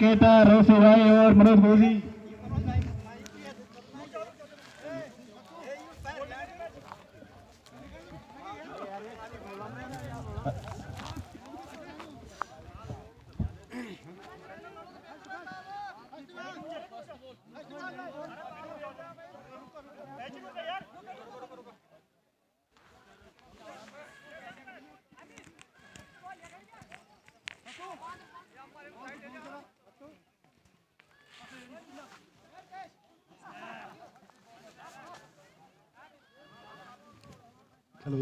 Cricketer Rossi भाई और Manoj Modi. Hello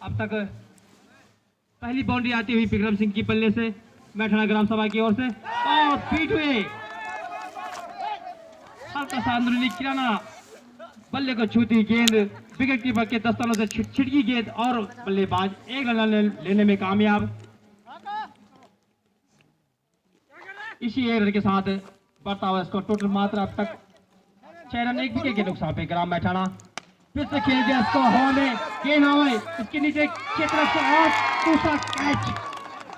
अब तक पहली बाउंड्री आती हुई विक्रम सिंह की बल्ले से मैठाना ग्राम सभा की ओर से और पीट हुए हल्का सा अंदरूनी किराना बल्ले को छूती गेंद विकेट कीपर के दस्तानों से छिटकी गेंद और बल्लेबाज एक रन लेने में कामयाब। इसी एक रन के साथ बढ़ता हुआ इसको टोटल मात्रा अब तक 6 रन 1 विकेट के नुकसान पे ग्राम मैठाना फिर से खेल दिया इसको हवा में गेंद हवाई इसके नीचे की तरफ से और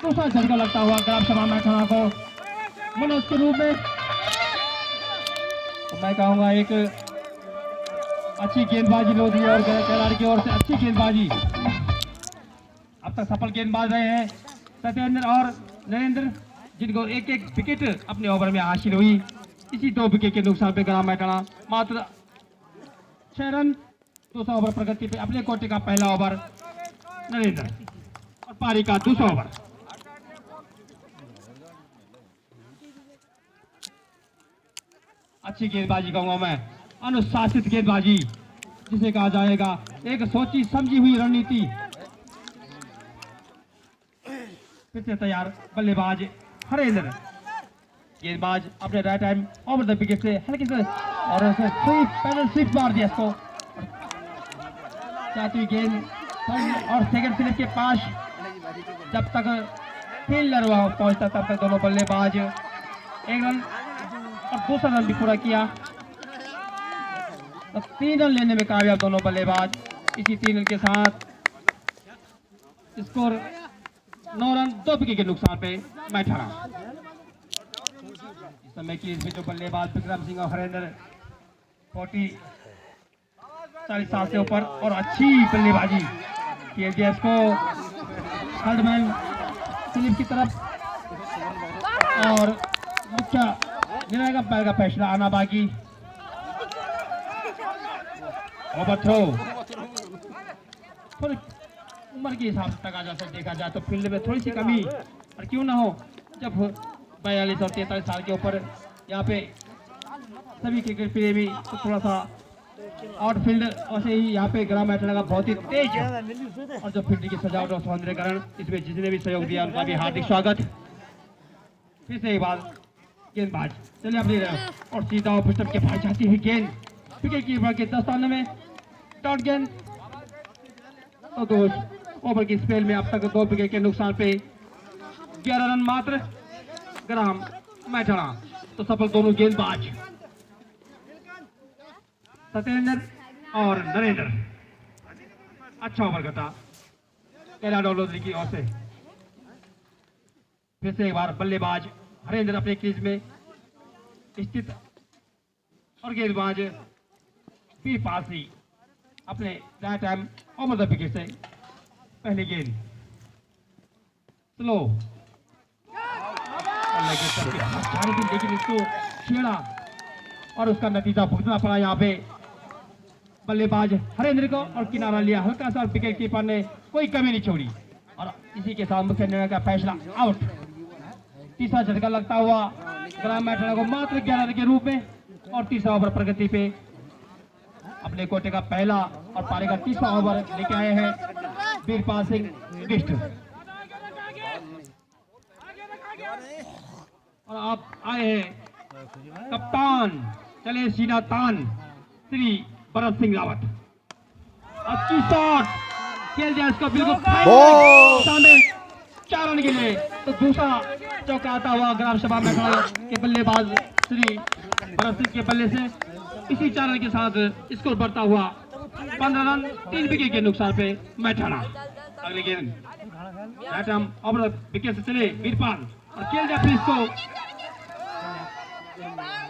दूसरा झटका लगता हुआ ग्राम सभा मैठाना को मनोज के रूप में। तो मैं कहूंगा एक अच्छी गेंदबाजी लोधी और खिलाड़ी की ओर से अच्छी गेंदबाजी। अब तक सफल गेंदबाज रहे हैं सत्येंद्र और नरेंद्र जिनको एक एक विकेट अपने ओवर में हासिल हुई। इसी 2 विकेट के नुकसान पे ग्राम मैठाना मात्र 6 रन 200 ओवर प्रगति पे अपने कोटे का पहला ओवर नरेंद्र और पारी का दूसरा ओवर। अच्छी गेंदबाजी कहूंगा मैं, अनुशासित गेंदबाजी जिसे कहा जाएगा, एक सोची समझी हुई रणनीति। फिर से तैयार बल्लेबाज हरेंद्र, गेंदबाज अपने right time over the wicket से हल्के से और पैदल स्विप मार दिया इसको। चाहती गेंद और सेकंड स्लिप के पास जब तक फील्डर वहां पहुंचता तब तक दोनों बल्लेबाज 1 रन और दूसरा रन भी पूरा किया तो 3 रन लेने में कामयाब दोनों बल्लेबाज। इसी 3 रन के साथ स्कोर 9 रन 2 विकेट के नुकसान पे मैठाना। इस समय की इसमें जो बल्लेबाज विक्रम सिंह और हरेंद्र 40 साल से ऊपर और अच्छी बल्लेबाजी किया गया इसको थर्डमैन स्लिप की तरफ और मुख्य निर्णायक अंपायर का फैसला आना बाकी। ओवर थ्रो थोड़ी उम्र के हिसाब से तकाजा से देखा जाए तो फील्ड में थोड़ी सी कमी और क्यों ना हो जब 42 और 43 साल के ऊपर यहाँ पे सभी क्रिकेट प्रेमी तो थोड़ा सा आउटफील्ड और से ही यहाँ पे ग्राम मैठाना का बहुत ही तेज है और जो फील्ड की सजावट और सौंदर्यकरण इसमें जिसने भी सहयोग दिया उनका भी हार्दिक स्वागत। फिर से एक बार गेंदबाज चलिए अपनी और सीधा ऑफ के पास जाती हुई गेंद विकेट कीपर के दस्ताने में डॉट गेंद। तो 2 ओवर की स्पेल में अब तक 2 विकेट के नुकसान पे 11 रन मात्र ग्राम मैठाना। तो सफल दोनों गेंदबाज सत्येंद्र और नरेंद्र। अच्छा ओवर घटा कैला डोलोद्री की ओर से। फिर से एक बार बल्लेबाज हरेंद्र अपने क्रीज में स्थित और गेंदबाज पी पासी अपने right time over the wicket से पहली गेंद स्लो लेकिन इसको छेड़ा और उसका नतीजा भुगतना पड़ा यहाँ पे। बल्लेबाज हरेंद्र को और किनारा लिया हल्का सा, विकेट कीपर ने कोई कमी नहीं छोड़ी और इसी के साथ मुख्य निर्णय का फैसला आउट। तीसरा झटका लगता हुआ ग्राम मैथाना को मात्र 11 रन के रूप में और तीसरा ओवर प्रगति पे अपने कोटे का पहला और पारी का तीसरा ओवर लेके आए हैं वीरपाल सिंह बिष्ट। और आप आए हैं कप्तान चले सीना तान श्री भरत सिंह रावत। अच्छी शॉट खेल दिया इसको बिल्कुल सामने 4 रन के लिए। तो दूसरा चौका आता हुआ ग्राम सभा मैथाना के बल्लेबाज श्री भरत सिंह के बल्ले से इसी 4 रन के साथ स्कोर बढ़ता हुआ 15 रन 3 विकेट के नुकसान पे मैथाना। अगले गेंद ओवर विकेट से चले वीरपाल और खेल दिया फिर इसको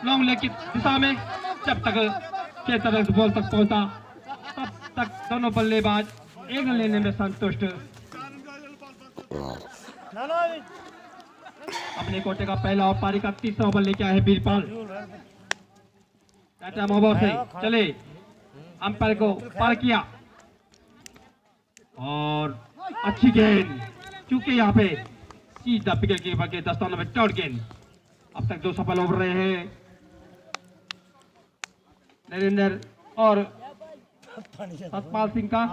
लॉन्ग लेग की दिशा में। जब तक क्षेत्र बॉल तक पहुंचा तब तक दोनों बल्लेबाज 1 रन लेने में संतुष्ट। अपने कोटे का पहला और पारी का तीसरा ओवर लेके आए हैं वीरपाल। ओवर से चले अंपायर को पार किया और अच्छी गेंद चूंकि यहाँ पे सीधा विकेट कीपर के दस्तानों में चौड़ गेंद। अब तक 2 सफल ओवर रहे हैं नरेंद्र और सतपाल सिंह का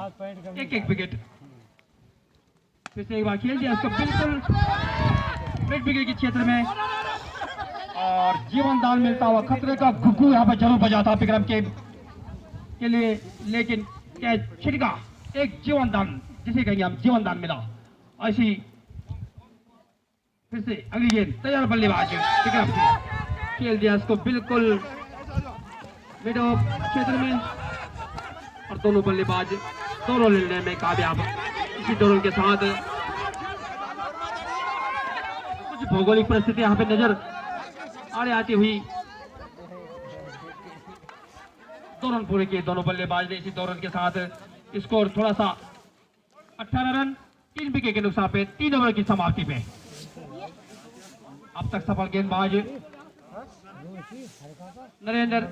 1-1 विकेट। फिर से एक बार खेल दिया इसको बिल्कुल मिड विकेट के क्षेत्र में और जीवन दान मिलता हुआ खतरे का घुघू यहाँ पर जरूर बजाता विक्रम के लिए, लेकिन क्या छिड़का एक जीवन दान जिसे कहेंगे हम जीवन दान मिला। ऐसी फिर से अगली गेंद तैयार बल्लेबाज विक्रम सिंह खेल दिया इसको बिल्कुल मिड क्षेत्र में और दोनों बल्लेबाज 2 रन लेने में कामयाब। इसी 2 रन के साथ कुछ भौगोलिक परिस्थिति यहाँ पे नजर आती हुई 2 रन पूरे किए दोनों बल्लेबाज ने। इसी 2 रन के साथ स्कोर थोड़ा सा 18 रन 3 विकेट के नुकसान पे 3 ओवर की समाप्ति पे। अब तक सफल गेंदबाज नरेंद्र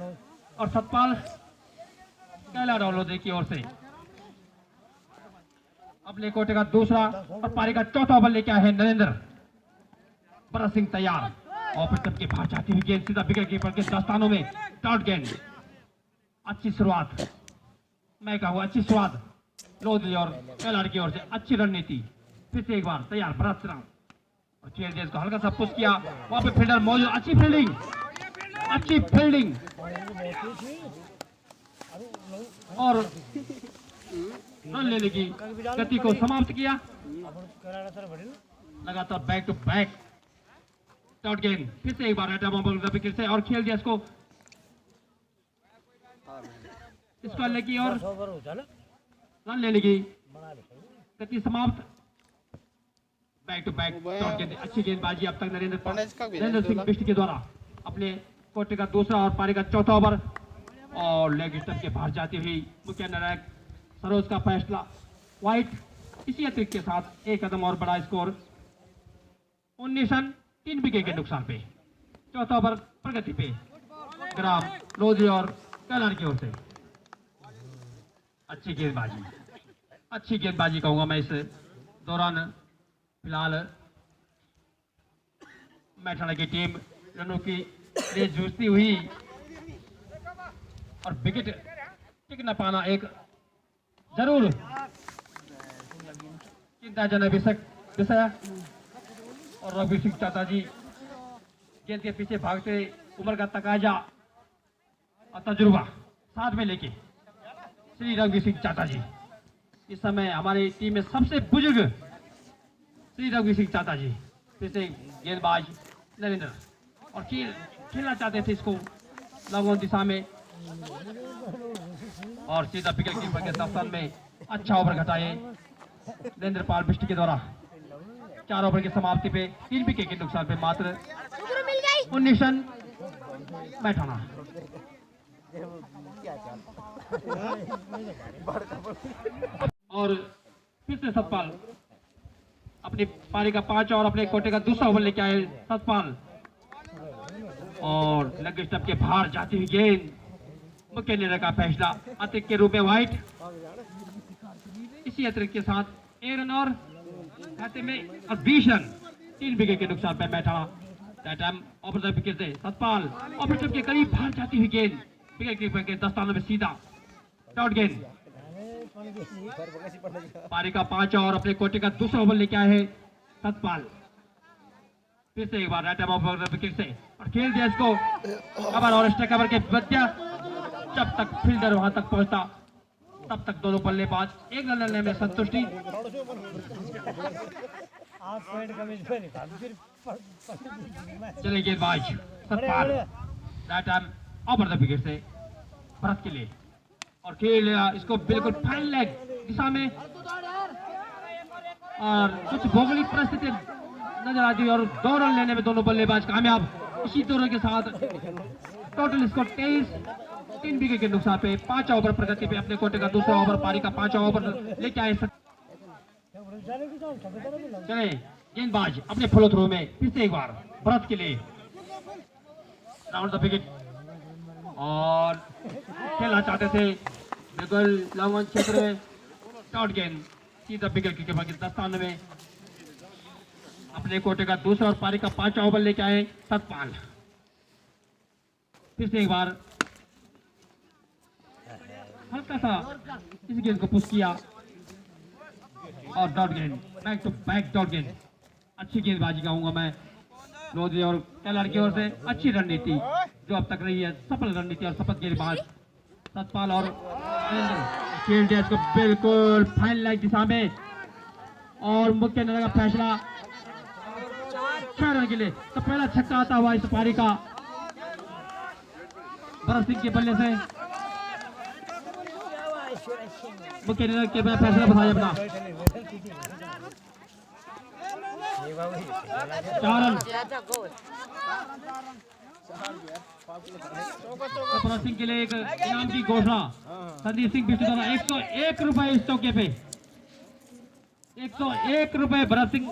और सतपाल कैला डाउनलोड की ओर से अपने कोटे का दूसरा और पारी का चौथा ओवर लेके आए हैं नरेंद्र। भरत सिंह तैयार और के बाहर जाती हुई गेंद सीधा विकेट कीपर के दस्तानों में डॉट गेंद। अच्छी शुरुआत मैं कहूँ अच्छी शुरुआत लोधी और कैलाड़ की ओर से अच्छी रणनीति। फिर से एक बार तैयार भरत सिंह और खेल दिया इसको हल्का सा पुश किया वहां पे फील्डर मौजूद। अच्छी फील्डिंग और रन लेने की गति को समाप्त किया। लगातार बैक टू बैक डॉट गेंद। फिर से एक बार विकेट से और खेल दिया इसको लेने की और रन लेने की गति समाप्त। बैक टू बैक डॉट गेंद। अच्छी गेंदबाजी अब तक नरेंद्र सिंह बिष्ट के द्वारा अपने कोटे का दूसरा और पारी का चौथा ओवर और लेग स्टंप के बाहर जाती हुई मुख्य निर्णायक सरोज का फैसला वाइट। इसी अतिरिक्त के साथ 1 कदम और बड़ा स्कोर 19 रन 3 विकेट के नुकसान पे। चौथा ओवर प्रगति पे ग्राम लोधी और कैलाड़ की ओर से। अच्छी गेंदबाजी कहूंगा मैं इस दौरान। फिलहाल मैथाना की टीम रनों की लिए जूझती हुई और विकेट टिक न पाना एक जरूर चिंताजनक विषय। और रघुवीर सिंह चाचा जी गेंद के पीछे भागते उम्र का तकाजा और तजुर्बा साथ में लेके श्री रघुवीर सिंह चाचा जी इस समय हमारी टीम में सबसे बुजुर्ग श्री रघुवीर सिंह चाचा जी। फिर से गेंदबाज नरेंद्र और खेलना चाहते थे इसको लॉन्ग दिशा में और सीधा विकेट कीपर के दफ्तर में अच्छा ओवर घटाए नरेंद्र पाल बिष्ट के द्वारा। 4 ओवर की समाप्ति पे 3 विकेट के नुकसान पे मात्र 19 रन मैथाना। और फिर से सतपाल अपनी पारी का 5 और अपने कोटे का दूसरा ओवर लेके आए सतपाल और लेग स्टंप के बाहर जाती हुई गेंद मुख्य निर्णय का फैसला अतिरिक्त के रूप में वाइट। इसी अतिरिक्त के साथ 1 रन और खाते में और 20 रन 3 विकेट के नुकसान पर बैठा। ऑफर विकेट से सतपाल ऑफर के करीब बाहर जाती हुई गेंद विकेट कीपर के दस्तानों में सीधा डॉट गेंद। पारी का 5 और अपने कोटे का दूसरा ओवर लेके आए हैं सतपाल। फिर से एक बार राइट आर्म ऑफर विकेट से और खेल दिया इसको कवर और स्ट्राइक कवर के बच्चा। जब तक फील्डर वहां तक पहुंचता तब तक दोनों बल्लेबाज 1 रन लेने में संतुष्टि। चले गेंदबाज Satpal right arm offer the wicket से भरत के लिए और खेल इसको बिल्कुल फाइन लेग दिशा में और कुछ भौगोलिक परिस्थिति नजर आती है और 2 रन लेने में दोनों बल्लेबाज कामयाब। इसी दौर के साथ टोटल स्कोर 23 3 विकेट के नुकसान पे 5 ओवर प्रगति पे अपने कोटे का दूसरा ओवर पारी का 5 ओवर लेके आए। चले गेंदबाज अपने फॉलो थ्रो में फिर से एक बार भरत के लिए राउंड द विकेट और खेलना चाहते थे बिल्कुल लॉन्ग ऑन क्षेत्र में डॉट गेंद सीधा विकेट के दस्तान में अपने कोटे का दूसरा और पारी का 5 ओवर लेके आए सतपाल। फिर से एक बार हल्का सा इस गेंद को पुश किया और डॉट गेंद बैक टू बैक डॉट गेंद। अच्छी गेंदबाजी कहूंगा मैं लोधी और कैलाड़ की ओर से। अच्छी रणनीति जो अब तक रही है सफल रणनीति और सफल गेंदबाज सतपाल और खेल दिया इसको बिल्कुल फाइन लाइट दिशा में और मुख्य निर्णय का फैसला 6 रन के लिए। तो पहला छक्का आता हुआ इस पारी का भरत सिंह के बल्ले से। मुख्य निर्णय के फैसला बताया अपना 4 रन। भरत सिंह के लिए एक इनाम की घोषणा संदीप सिंह बिष्ट द्वारा 101 रुपए इस चौके पे 101 रुपए भरत सिंह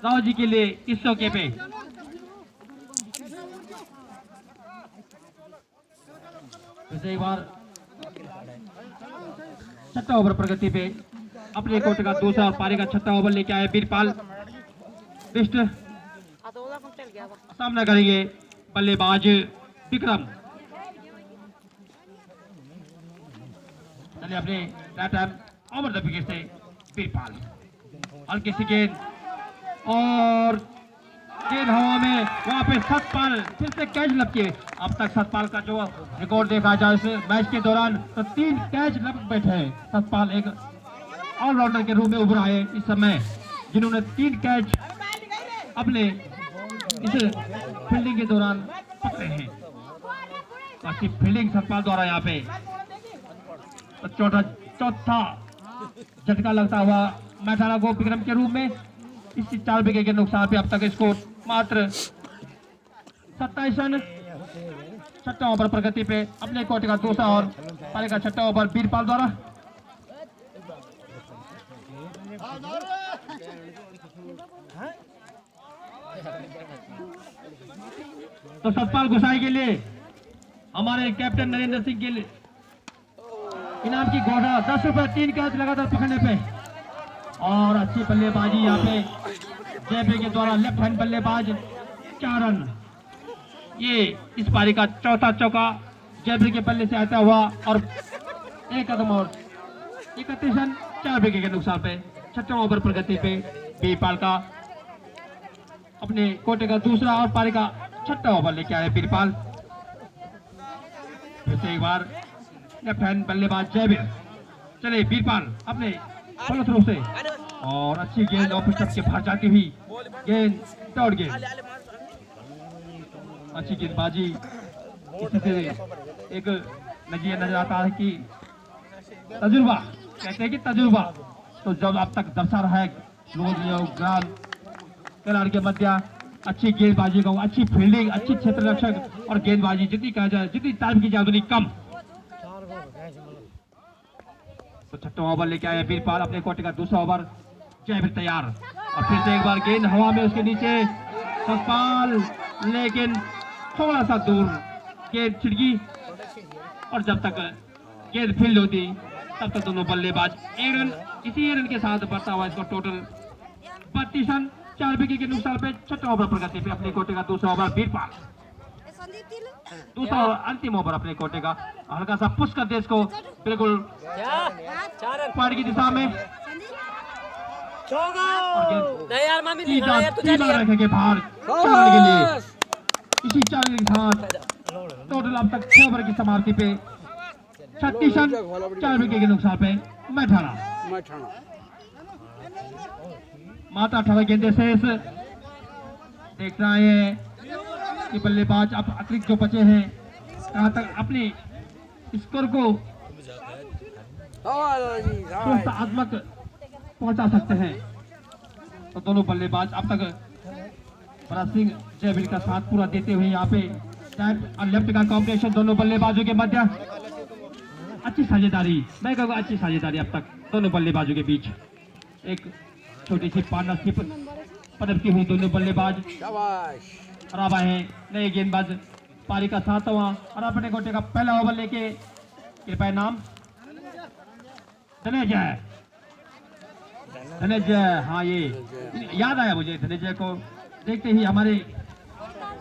राव जी के लिए इस चौके पे। एक बार 6ठा ओवर प्रगति पे अपने कोटे का दूसरा और पारी का 6ठा ओवर लेके आए वीरपाल बिष्ट। सामना करेंगे बल्लेबाज विक्रम। चलिए अपने right arm over the wicket से वीरपाल हल्की सी गेंद और गेंद हवा में वहां पे सतपाल फिर से कैच लपके। अब तक सतपाल का जो रिकॉर्ड देखा जाए इस मैच के दौरान तो 3 कैच लपक बैठे हैं। सतपाल एक ऑलराउंडर के रूप में उभर आए इस समय जिन्होंने 3 कैच अपने इस फील्डिंग के दौरान पकड़े हैं। अच्छी फील्डिंग सतपाल द्वारा यहाँ पे चौथा झटका लगता हुआ मैथाना को विक्रम के रूप में इस 4 विकेट के नुकसान पे अब तक स्कोर मात्र 27 रन। 6ठा ओवर प्रगति पे अपने कोटे का दूसरा और पारी का 6ठा ओवर वीरपाल द्वारा। तो सतपाल गुसाई के लिए हमारे कैप्टन नरेंद्र सिंह के लिए इनाम की घोषणा 10 रुपए 3 कैच लगातार पकड़ने पे और अच्छी बल्लेबाजी यहाँ पे जयप्री के द्वारा लेफ्ट हैंड बल्लेबाज 4 रन। ये इस पारी का चौथा चौका जयप्री के बल्ले से आता हुआ और 1 कदम और 31 रन 4 विकेट के नुकसान पे 6ठा ओवर प्रगति पे वीरपाल का अपने कोटे का दूसरा और पारी का 6ठा ओवर लेके आए वीरपाल। फिर से एक बार लेफ्ट हैंड बल्लेबाज जयवीर। चले वीरपाल अपने फॉलो थ्रो से और अच्छी गेंद ऑफ स्टंप के बाहर जाती हुई गेंद डॉट गेंद। अच्छी गेंदबाजी इससे एक नजरिया नजर आता है कि तजुर्बा कहते हैं कि तजुर्बा तो जब अब तक दर्शा रहा है ग्राम खिलाड़ी के मध्य अच्छी गेंदबाजी का अच्छी फील्डिंग अच्छी क्षेत्र रक्षक और गेंदबाजी जितनी कहा जाए जितनी तारीफ की जाए उतनी कम। तो 6ठा ओवर लेके आए वीरपाल अपने कोटे का दूसरा ओवर जयवीर तैयार और फिर से एक बार गेंद हवा में उसके नीचे सतपाल लेकिन थोड़ा सा दूर गेंद छिड़की और जब तक गेंद फील्ड होती तब तक दोनों बल्लेबाज 1 रन, इसी रन के साथ बढ़ता हुआ इसको टोटल 32 रन, 4 विकेट के नुकसान पे 6 ओवर प्रगति पे अपने कोटे का दूसरा ओवर बीरपाल, दूसरा ओवर अंतिम ओवर अपने कोटे का, हल्का सा पुश कर दे इसको बिल्कुल पॉइंट की दिशा में, सीधा रखेंगे बाहर 4 रन के लिए। इसी 4 रन के साथ टोटल अब तक 6 ओवर की समाप्ति पे 36 रन, 4 विकेट के नुकसान पे मैठाना मात्र 18 गेंदे शेष। देख रहे हैं कि बल्लेबाज अब अतिरिक्त जो बचे हैं कहां तक अपने स्कोर को आत्मक पहुंचा सकते हैं। तो दोनों बल्लेबाज अब तक भरत सिंह जयवीर का साथ पूरा देते हुए यहाँ पे राइट और लेफ्ट का कॉम्बिनेशन दोनों बल्लेबाजों के मध्य, अच्छी साझेदारी, मैं कहूँगा अच्छी साझेदारी अब तक दोनों बल्लेबाजों के बीच, एक छोटी सी पार्टनरशिप पनपती हुई दोनों बल्लेबाज राबा है। नए गेंदबाज पारी का 7वां और अपने कोटे का पहला ओवर लेके कृपया नाम धनंजय, हाँ ये याद आया मुझे धनंजय को देखते ही। हमारे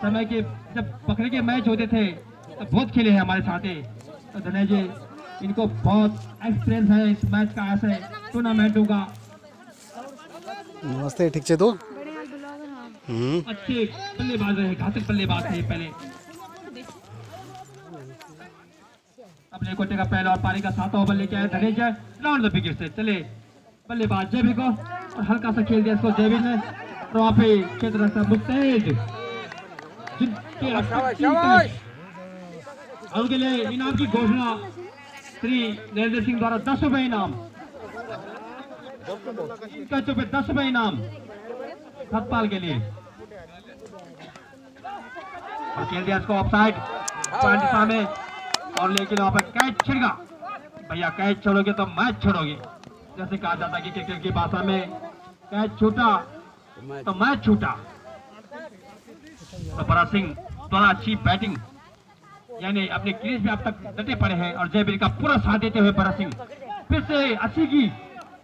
समय के जब बकरे के मैच होते थे तो बहुत खेले हैं हमारे साथ, तो धनंजय इनको बहुत एक्सपीरियंस है इस मैच का, ऐसे टूर्नामेंटों का। नमस्ते, ठीक से तो अच्छे बल्लेबाज रहे, घातक बल्लेबाज थे पहले। अपने कोटे का पहला और पारी का 7वां ओवर लेके आए धनंजय राउंड द विकेट से। चले बल्लेबाज जयवीर को और हल्का सा खेल दिया इसको जयवीर ने, और वहाँ पे क्षेत्र रखता मुस्तैद उनके लिए इनाम की घोषणा श्री नरेंद्र सिंह द्वारा 10 रुपए इनाम, 10 रुपए इनाम सतपाल के लिए। और खेल दिया इसको ऑफसाइड पॉइंट दिशा में, और लेकिन वहां पर कैच छिड़का। भैया कैच छोड़ोगे तो मैच छोड़ोगे, जैसे कहा जाता है कि क्रिकेट की भाषा में कैच छूटा तो मैच छूटा। तो भरत सिंह द्वारा अच्छी बैटिंग, यानी अपने क्रीज में अब तक डटे पड़े हैं, और जयवीर का पूरा साथ देते हुए भरत सिंह फिर से अच्छी की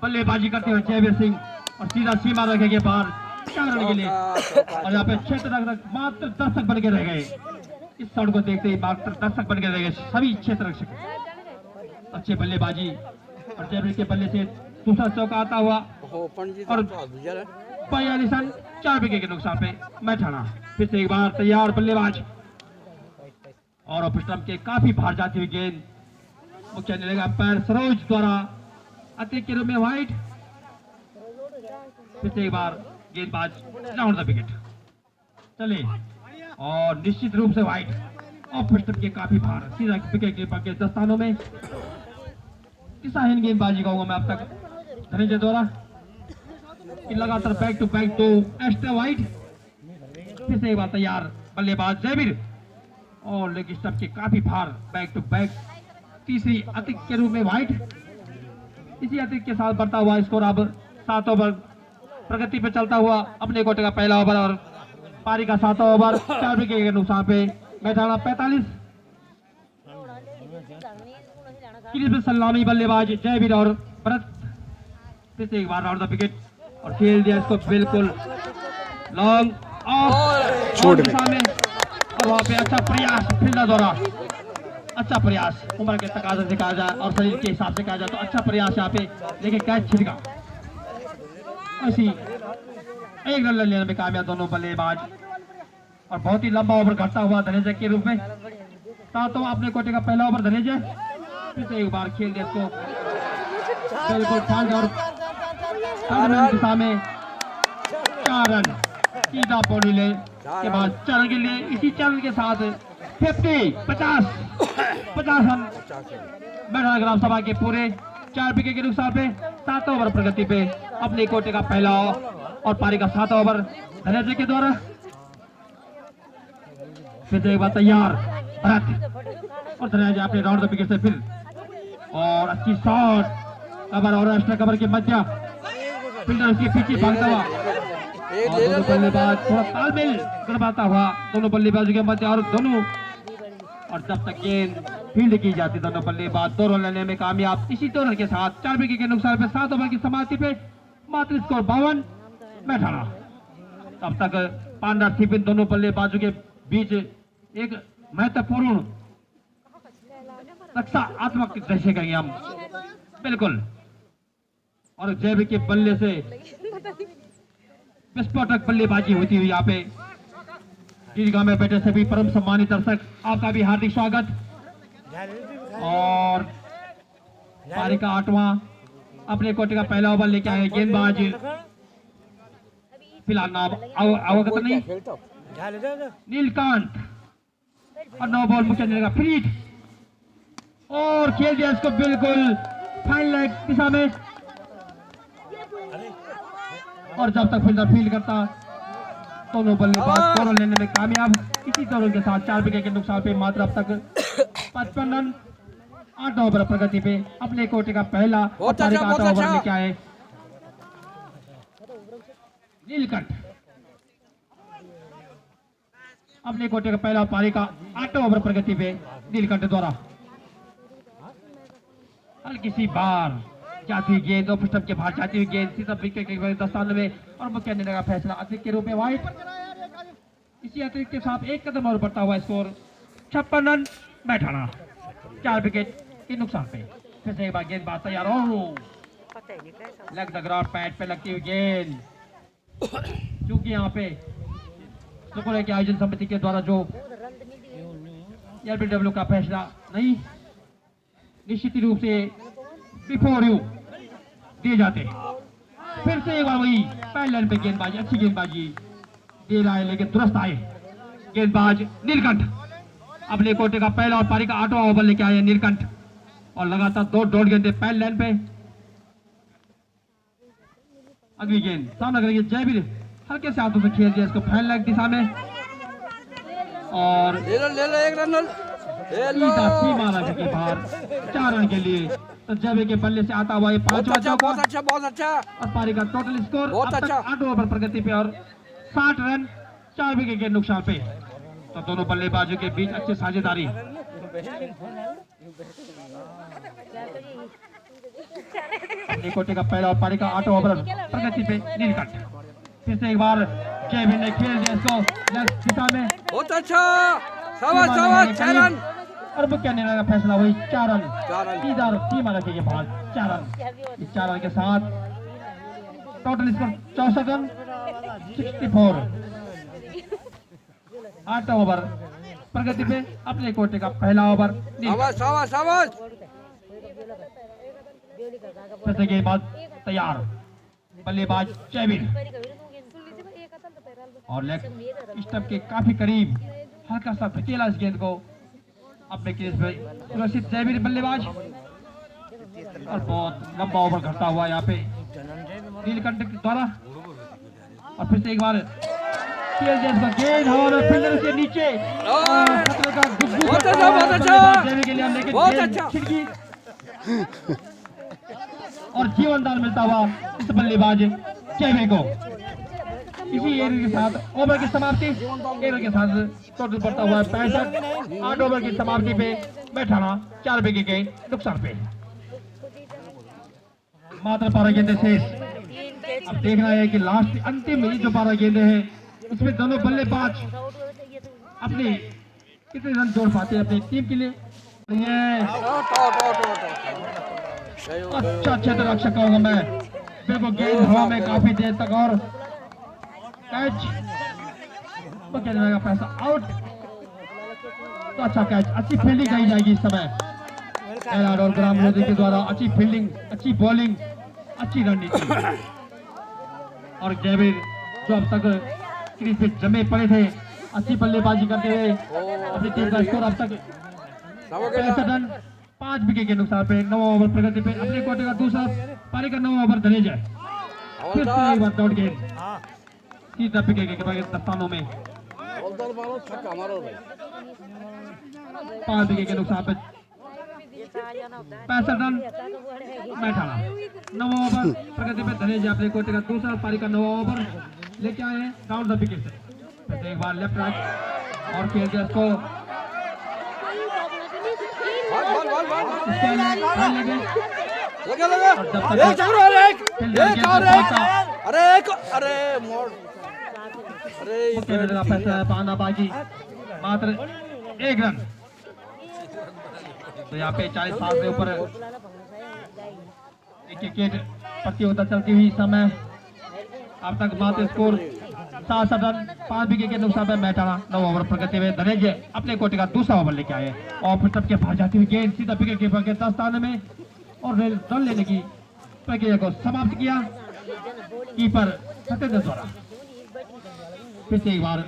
बल्लेबाजी करते हुए जयवीर सिंह, और सीधा सीमा रखेंगे बाहर 4 रन के लिए। और यहाँ पे क्षेत्र रक्षक मात्र दर्शक बन के रह गए, इस शॉट को देखते ही मात्र दर्शक बन के रह गए सभी क्षेत्र रक्षक। अच्छे बल्लेबाजी और जयवीर के बल्ले से दूसरा चौका आता हुआ, और 42 रन, 4 विकेट के नुकसान पे मैठाना फिर से एक बार तैयार बल्लेबाज, और ऑफ स्टंप के काफी बाहर जाती हुई गेंद मुख्य न्यायालय अंपायर सरोज द्वारा अतिरिक्त के रूप में व्हाइट। फिर से एक बार गेंदबाज राउंड द विकेट। चले और निश्चित रूप से व्हाइट ऑफ स्टंप के काफी बाहर, सीधा विकेट कीपर के दस्तानों में। दिशाहीन गेंदबाजी कहूंगा मैं अब तक धनंजय द्वारा, लगातार back to back 2 extra wide. फिर से एक बार तैयार बल्लेबाज जयवीर, और लेग स्टंप के काफी बाहर बैक टू बैक तीसरी अतिरिक्त के रूप में व्हाइट। इसी अतिरिक्त के साथ बढ़ता हुआ स्कोर अब 7 ओवर प्रगति पर चलता हुआ अपने कोटे का पहला ओवर और पारी का 7वां ओवर 4 विकेट के नुकसान पे मैठाना 45। क्रीज में सलामी बल्लेबाज जयवीर और भरत, फिर से एक बार राउंड द विकेट और खेल दिया इसको बिल्कुल लॉन्ग ऑफ दिशा में, और वहाँ पे अच्छा प्रयास फील्डर द्वारा, अच्छा प्रयास उम्र के तकाजे से कहा जाए और शरीर के हिसाब से कहा जाए तो अच्छा प्रयास यहाँ पे, लेकिन कैच छिड़का। ऐसी 1 रन लेने में कामयाब दोनों बल्लेबाज, और बहुत ही लंबा ओवर घटता हुआ धनंजय के रूप में। 7वां अपने कोटे का पहला ओवर धनंजय, फिर से एक बार खेल दिया इसको बिल्कुल थर्ड और रन दिशा में 4 रन, सीधा पौड़ी ले के बाद 4 रन के लिए। इसी 4 रन के साथ 50 रन मैठाना ग्राम सभा के पूरे 4 विकेट के नुकसान पे 7 ओवर प्रगति पे अपने कोटे का पहला और पारी का 7वां ओवर धनंजय के द्वारा। फिर से एक बार तैयार भरत, और धनंजय अपने राउंड द विकेट से फिर, और अच्छी शॉट कवर और एक्स्ट्रा कवर के मध्य फील्डर उसके पीछे भागता हुआ, और दोनों बल्लेबाज थोड़ा तालमेल करवाता हुआ दोनों बल्लेबाजों के मध्य, और दोनों, और जब तक गेंद फील्ड की जाती दोनों बल्लेबाज 2 रन लेने में कामयाब। इसी 2 रन के साथ 4 विकेट के नुकसान पे 7 ओवर की समाप्ति पे मात्र स्कोर 52 में 18। तब तक पार्टनरशिप इन दोनों बल्लेबाजों के बीच एक महत्वपूर्ण रक्षात्मक दृश्य करेंगे हम बिल्कुल। और जैब के बल्ले से विस्फोटक बल्लेबाजी होती हुई यहाँ पे दीर्घा में बैठे सभी परम सम्मानित दर्शक आपका भी हार्दिक स्वागत। और पारी का 8वां अपने कोटे का पहला ओवर लेके आए गेंदबाज फिलहाल नाम अवगत नहीं नीलकांत और 9 बॉल मुख्य का फ्रीड और खेल दिया इसको बिल्कुल फाइन लेग दिशा में। और जब तक फील्डर फील्ड करता दोनों बल्लेबाज 2 रन लेने में कामयाब। इसी 2 रन के साथ 4 विकेट के नुकसान पे मात्र अब तक 55 रन 8 ओवर प्रगति पे अपने कोटे का पहला और पारी का 8 ओवर लेके आए नीलकंठ। अपने कोटे का पहला पारी का 8 ओवर प्रगति पे नीलकंठ द्वारा हल्की सी बार जाती गेंद और पृष्ठ के बाहर जाती हुई गेंद सीधा विकेट के 10 में और मुख्य निर्णय का फैसला अतिरिक्त के रूप में वाइड। इसी अतिरिक्त के साथ एक कदम और बढ़ता हुआ स्कोर 56 रन में 18 4 विकेट के नुकसान पे। फिर से एक बार गेंदबाज तैयार हो लेग द ग्राउंड पैड पे लगती हुई गेंद। क्योंकि यहाँ पे शुक्र है कि आयोजन समिति के द्वारा जो एलबीडब्ल्यू का फैसला नहीं निश्चित रूप से बिफोर यू दिए जाते। फिर से एक बार वही पहले लाइन पे गेंदबाजी अच्छी गेंदबाजी दे रहा है लेकिन दुरुस्त आए गेंदबाज नीलकंठ। अपने कोटे का पहला और पारी का 8वां ओवर लेके आए नीलकंठ और लगातार 2 डॉट गेंदे पहले लाइन पे। अगली गेंद सामना करेंगे जयवीर हल्के से हाथों से खेल दिया इसको फैन लेग दिशा में और ले लो एक रन मारा के बाहर 4 रन के लिए। तो जबे के बल्ले से आता हुआ ये 5वां चौका बहुत अच्छा और पारी का टोटल स्कोर बहुत अब तक अच्छा। 8 ओवर प्रगति पे और 60 रन 4 विकेट के नुकसान पे। तो दोनों बल्लेबाजों के बीच अच्छी साझेदारी। कोटे का पहला और पारी का 8 ओवर प्रगति पे नीलकंठ। फिर से एक बार जयवीर ने खेल दिया इसको लेग दिशा में बहुत अच्छा शाबाश 6 रन और मुख्य निर्णय का फैसला वही 4 रन सीधा सीमा रखी के बाद 4 रन। इस 4 रन के साथ टोटल स्कोर 64 रन 64 8 ओवर प्रगति पे अपने कोटे का पहला ओवर। गेंदबाज तैयार बल्लेबाज जयवीर और लेग स्टंप के काफी करीब हल्का सा धकेला इस गेंद को अपने क्रीज पे सुरक्षित जयवीर बल्लेबाज और बहुत लंबा ओवर घटता हुआ यहाँ पे नीलकंठ द्वारा। और फिर से एक बार गेंद हवा में फील्डर के नीचे और जीवनदान मिलता हुआ इस बल्लेबाज जयवीर को। इसी एरिया के साथ ओवर की समाप्ति एरिया के साथ टोटल बढ़ता हुआ 65 8 ओवर की समाप्ति पे बैठाना 4 विकेट के नुकसान पे मात्र 12 गेंदे शेष। अब देखना है कि लास्ट अंतिम जो 12 गेंदे हैं उसमें दोनों बल्लेबाज अपने कितने रन जोड़ पाते हैं अपनी टीम के लिए। अच्छा क्षेत्र रक्षक कहूंगा मैं बिल्कुल गेंद हवा में काफी देर तक और कैच तो क्या जाएगा पैसा आउट। तो अच्छा कैच अच्छी फील्डिंग कही जाएगी इस समय और ग्राम मोदी के द्वारा अच्छी फील्डिंग अच्छी बॉलिंग अच्छी रणनीति। और जयवीर जो अब तक क्रीज पे जमे पड़े थे अच्छी बल्लेबाजी करते हुए अपनी टीम का स्कोर अब तक 65 रन 5 विकेट के नुकसान पे 9 ओवर प्रगति पे अपने कोटे का दूसरा पारी का 9 ओवर धने जाए। फिर से एक बार दौड़ गेंद सीधा विकेट के दस्तानों में 5 विकेट के नुकसान पे 65 रन 9 ओवर प्रगति पे धने जाए अपने कोटे का दूसरा पारी का 9 ओवर लेके आए हैं डाउन द विकेट से। एक बार लेफ्ट राइट और खेल दिया इसको लगा लगा एक और एक अरे एक अरे मोड़ अरे का फैसला पाना बाकी मात्र 1 रन। तो यहाँ पे 40 साल के ऊपर क्रिकेट प्रतियोगिता चलती हुई समय अब तक मात्र स्कोर 67 रन 5 विकेट के नुकसान पे मैटाना 9 ओवर प्रगति में धनंजय अपने कोटे का दूसरा ओवर लेके आए और फिर तब के बाहर जाती हुई गेंद सीधा विकेट कीपर के 10 स्थान में और रन लेने की प्रक्रिया को समाप्त किया कीपर सत्येंद्र द्वारा। फिर से एक बार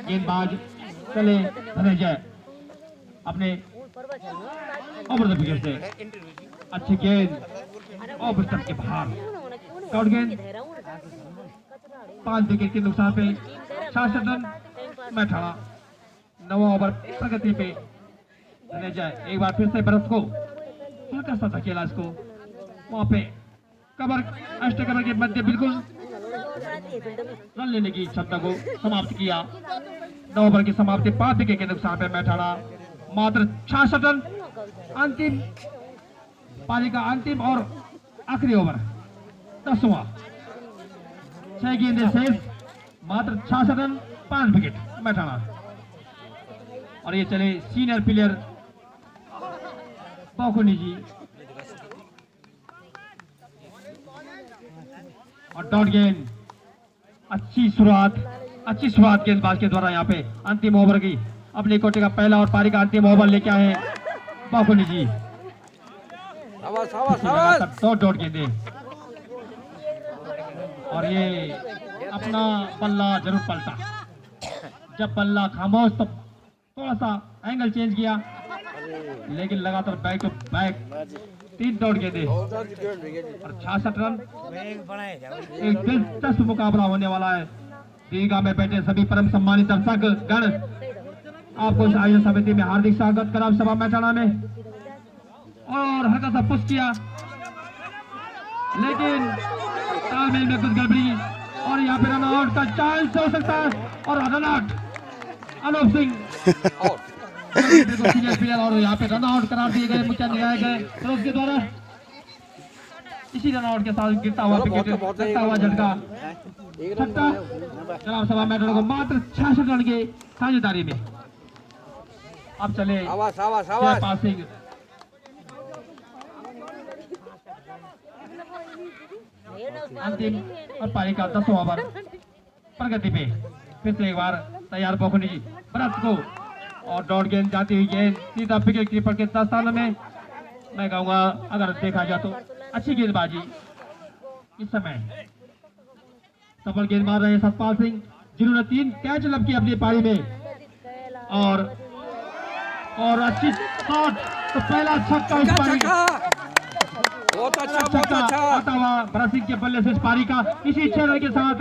गेंदबाज चले धनंजय अपने ओवर द विकेट से अच्छी गेंद और स्टंप के बाहर आउट गेंद 5 विकेट के नुकसान पे 66 रन मैठाना 9 ओवर प्रगति पे धनंजय एक बार फिर से बरस को हल्का सा धकेला इसको वहां पे कवर अष्ट कवर के मध्य बिल्कुल रन लेने की क्षमता को समाप्त किया। 9 ओवर की समाप्ति 5 विकेट के नुकसान पे मैठाना मात्र 66 रन। अंतिम पारी का अंतिम और आखिरी ओवर 10वां 6 गेंदें शेष मात्र 66 रन 5 विकेट मैठाना। और ये चले सीनियर प्लेयर पौकुनी जी और डॉट गेंद अच्छी शुरुआत गेंदबाज के द्वारा यहाँ पे अंतिम ओवर की अपने कोटे का पहला और पारी का अंतिम ओवर लेके आए हैं पौकुनी जी। दो डॉट गेंदे और ये अपना बल्ला जरूर पलटा। जब बल्ला खामोश तो थोड़ा सा एंगल चेंज किया लेकिन लगातार बैक टू बैक 3 डॉट गेंदे और 66 रन। एक दिलचस्प मुकाबला होने वाला है। दीर्घा में बैठे सभी परम सम्मानित दर्शक गण आपको इस आयोजन समिति में हार्दिक स्वागत कराम सभा मैटाना में और हल्का सा पुश किया लेकिन तालमेल में कुछ गड़बड़ी और यहाँ पे रन आउट का चांस हो सकता है और run out Anup Singh senior player और यहाँ पे रन आउट करार दिए गए मुख्य लगाए गए तो उसके द्वारा इसी रन आउट के साथ गिरता हुआ विकेट लगता हुआ झटका छक्का जनाब सभा मैदान को मात्र 66 रन की साझेदारी में। अब चले पासिंग अंतिम और पारी का 10वां ओवर प्रगति पे फिर से एक बार तैयार पौकुनी जी भरत को और डॉट गेंद जाती हुई गेंद सीधा विकेट कीपर के 10 स्थान में। मैं कहूंगा अगर देखा जाए तो अच्छी गेंदबाजी इस समय सफल गेंद मार रहे हैं सतपाल सिंह जिन्होंने 3 कैच लब की अपनी पारी में और अच्छी शॉट तो पहला छक्का इस पारी का बहुत अच्छा आता हुआ भरत सिंह के बल्ले से इस पारी का इसी 6 रन के साथ